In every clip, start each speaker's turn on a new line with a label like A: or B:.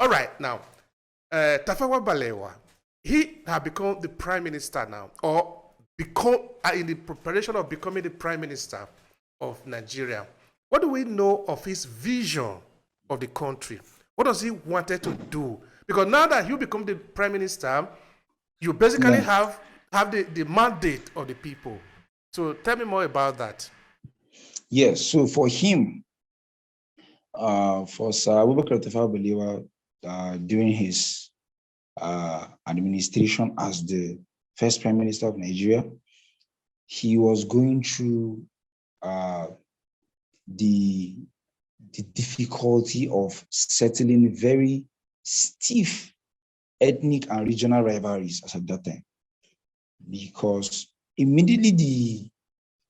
A: All right, now, Tafawa Balewa, he has become the prime minister now, or become in the preparation of becoming the prime minister of Nigeria. What do we know of his vision of the country? What does he wanted to do? Because now that you become the prime minister, you basically
B: Yeah.
A: have the mandate of the people. So tell me more about that.
B: Yes. So for him, for Sir Abubakar Tafawa Balewa, during his administration as the first prime minister of Nigeria, he was going through the difficulty of settling very stiff ethnic and regional rivalries as at that time, because immediately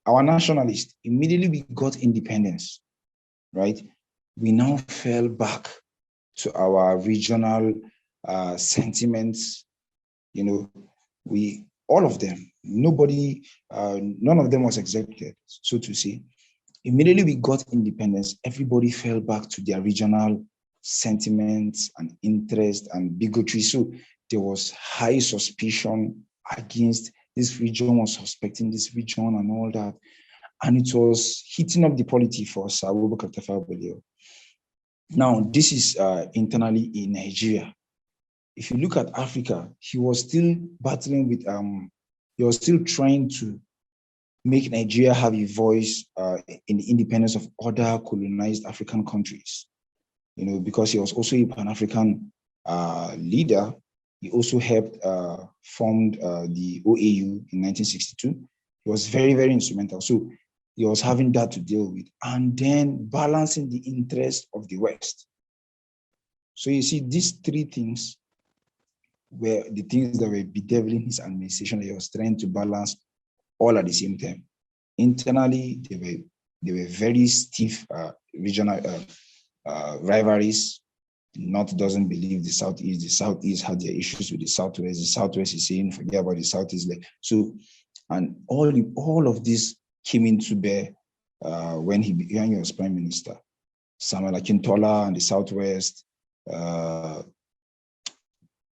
B: our nationalists, immediately we got independence, right? We now fell back to our regional sentiments. You know, all of them, none of them was executed, so to say. Immediately we got independence, everybody fell back to their regional sentiments and interest and bigotry. So there was high suspicion against this region, was suspecting this region and all that. And it was heating up the polity for Sir Abubakar Tafawa Balewa. Now, this is internally in Nigeria. If you look at Africa, he was still battling with, he was still trying to make Nigeria have a voice in the independence of other colonized African countries. You know, because he was also a Pan-African leader. He also helped formed the OAU in 1962. He was very, very instrumental. So he was having that to deal with, and then balancing the interest of the West. So you see, these three things were the things that were bedeviling his administration that he was trying to balance all at the same time. Internally, they were very stiff regional rivalries. The North doesn't believe the Southeast. The Southeast had their issues with the Southwest. The Southwest is saying, forget about the Southeast. Like, so, and all of this came into bear when he was prime minister. Samuel Akintola and the Southwest,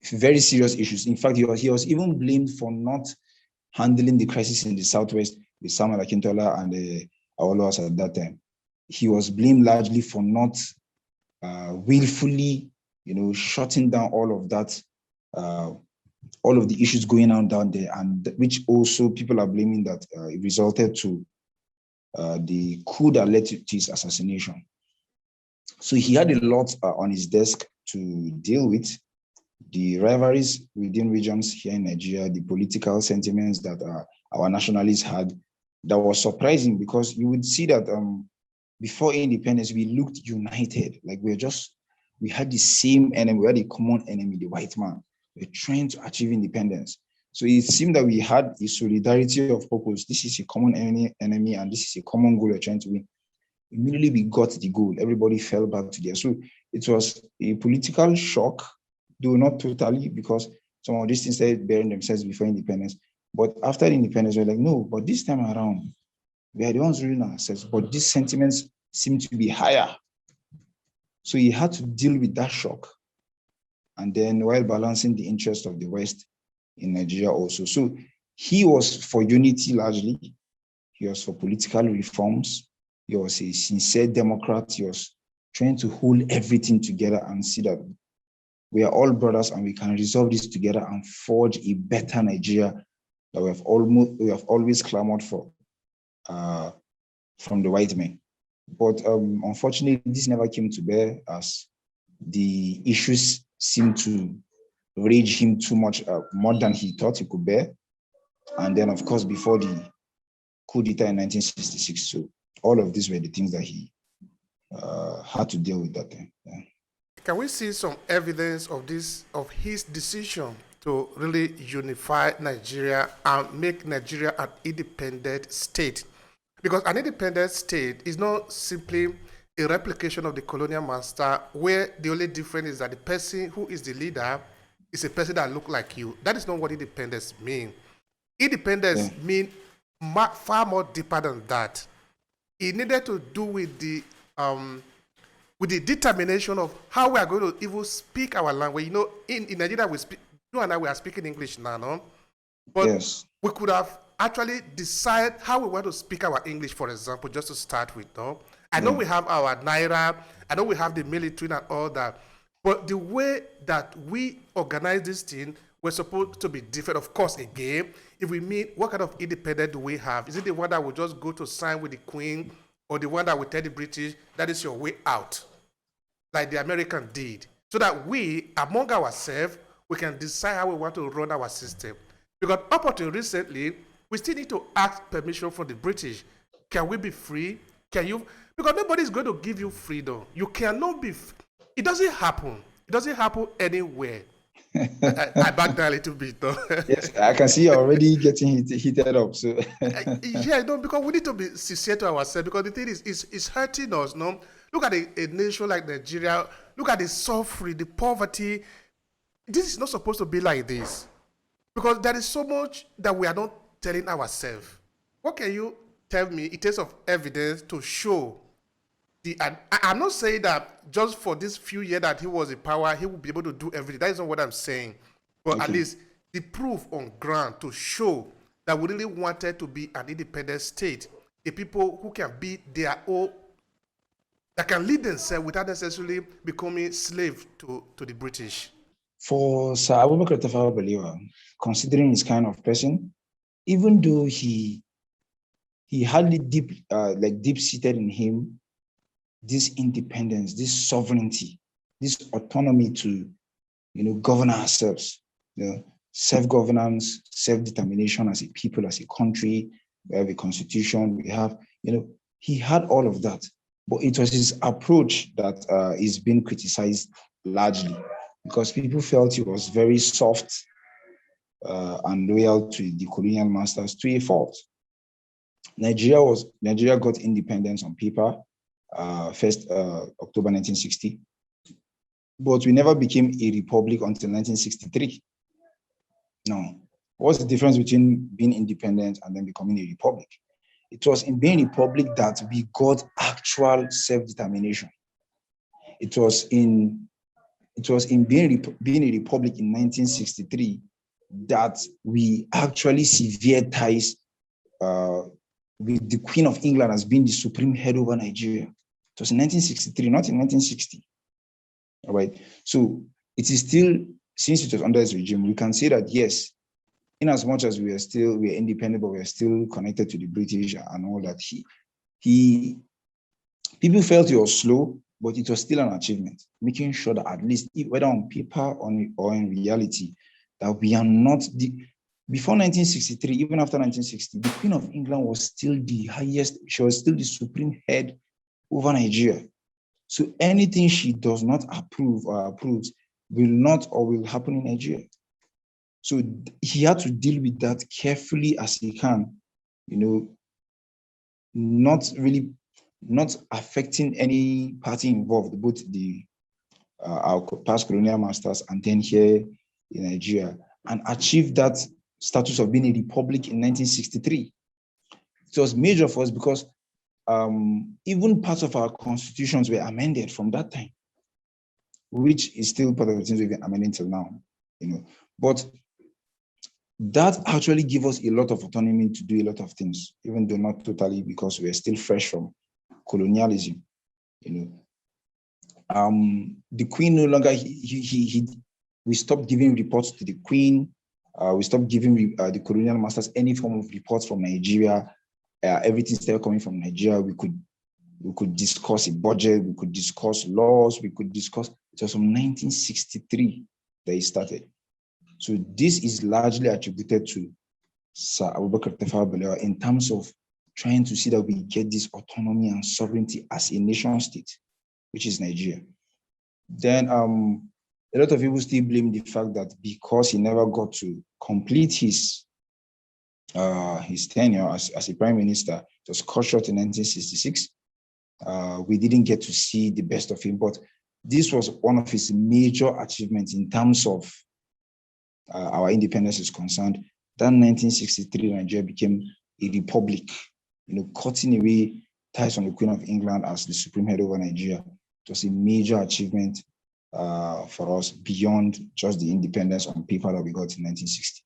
B: very serious issues. In fact, he was even blamed for not handling the crisis in the Southwest with Samuel Akintola and the Awolowas at that time. He was blamed largely for not willfully, shutting down all of that, all of the issues going on down there, and which also people are blaming that it resulted to the coup that led to his assassination. So he had a lot on his desk to deal with. The rivalries within regions here in Nigeria, the political sentiments that our nationalists had, that was surprising, because you would see that before independence, we looked united. Like we had the same enemy, we had a common enemy, the white man. We're trying to achieve independence. So it seemed that we had a solidarity of purpose. This is a common enemy, and this is a common goal we're trying to win. Immediately we got the goal, everybody fell back to there. So it was a political shock, though not totally, because some of these things started bearing themselves before independence. But after independence, we're like, no, but this time around, we are the ones ruling ourselves, but these sentiments seem to be higher. So he had to deal with that shock, and then while balancing the interest of the West in Nigeria also. So he was for unity largely. He was for political reforms. He was a sincere Democrat. He was trying to hold everything together and see that we are all brothers and we can resolve this together and forge a better Nigeria that we have always clamored for from the white men. But unfortunately, this never came to bear, as the issues seemed to rage him too much, more than he thought he could bear. And then, of course, before the coup d'etat in 1966, so all of these were the things that he had to deal with that time. Yeah.
A: Can we see some evidence of his decision to really unify Nigeria and make Nigeria an independent state? Because an independent state is not simply a replication of the colonial master, where the only difference is that the person who is the leader is a person that looks like you. That is not what independence means. Independence means far more deeper than that. It needed to do with the with the determination of how we are going to even speak our language. You know, in Nigeria, we speak, you and I, we are speaking English now, no? But
B: Yes.
A: we could have actually decided how we want to speak our English, for example, just to start with, no? I know
B: Yeah.
A: we have our Naira, I know we have the military and all that, but the way that we organize this thing, we're supposed to be different. Of course, again, if we mean what kind of independence do we have? Is it the one that will just go to sign with the Queen, or the one that will tell the British that is your way out, like the American did, so that we, among ourselves, we can decide how we want to run our system? Because up until recently, we still need to ask permission from the British. Can we be free? Can you? Because nobody is going to give you freedom. You cannot be. It doesn't happen. It doesn't happen anywhere. I back down a little bit, though.
B: Yes, I can see you're already getting heated up. So
A: Yeah, no, because we need to be sincere to ourselves. Because the thing is, it's hurting us. No, look at a nation like Nigeria. Look at the suffering, the poverty. This is not supposed to be like this. Because there is so much that we are not telling ourselves. What can you tell me in terms of evidence to show the? And I'm not saying that just for this few years that he was in power, he will be able to do everything. That is not what I'm saying. But at
B: okay.
A: least the proof on ground to show that we really wanted to be an independent state, the people who can be their own, that can lead themselves without necessarily becoming slave to the British.
B: For Sir Abubakar Tafawa Balewa, considering his kind of person, even though he had it deep, like deep-seated in him, this independence, this sovereignty, this autonomy to, govern ourselves, self-governance, self-determination as a people, as a country. We have a constitution. We have, he had all of that, but it was his approach that is being criticized largely because people felt he was very soft and loyal to the colonial masters to a fault. Nigeria got independence on paper, 1st October 1960, but we never became a republic until 1963. No. What's the difference between being independent and then becoming a republic? It was in being a republic that we got actual self-determination. It was in being a republic in 1963 that we actually severed ties with the Queen of England as being the supreme head over Nigeria. It was in 1963, not in 1960. All right. So it is still, since it was under his regime, we can say that yes, in as much as we are independent, but we are still connected to the British and all that. People felt it was slow, but it was still an achievement, making sure that at least, whether on paper or in reality, that we are not before 1963, even after 1960, the Queen of England was still the highest, she was still the supreme head over Nigeria. So anything she does not approve or approves will not or will happen in Nigeria. So he had to deal with that carefully as he can, not affecting any party involved, both our past colonial masters and then here in Nigeria, and achieve that status of being a republic in 1963. It was major for us because even parts of our constitutions were amended from that time, which is still part of the things we've been amending till now, But that actually gave us a lot of autonomy to do a lot of things, even though not totally, because we're still fresh from colonialism. The Queen no longer, we stopped giving reports to the Queen. We stopped giving the colonial masters any form of reports from Nigeria. Everything started coming from Nigeria. We could discuss a budget. We could discuss laws. We could discuss. It was from 1963 that it started. So this is largely attributed to Sir Abubakar Tafawa Balewa in terms of trying to see that we get this autonomy and sovereignty as a nation state, which is Nigeria. Then a lot of people still blame the fact that because he never got to complete his tenure as a prime minister, it was cut short in 1966. We didn't get to see the best of him, but this was one of his major achievements in terms of our independence is concerned. That 1963 Nigeria became a republic, cutting away ties from the Queen of England as the supreme head over Nigeria It was a major achievement for us beyond just the independence on paper that we got in 1960.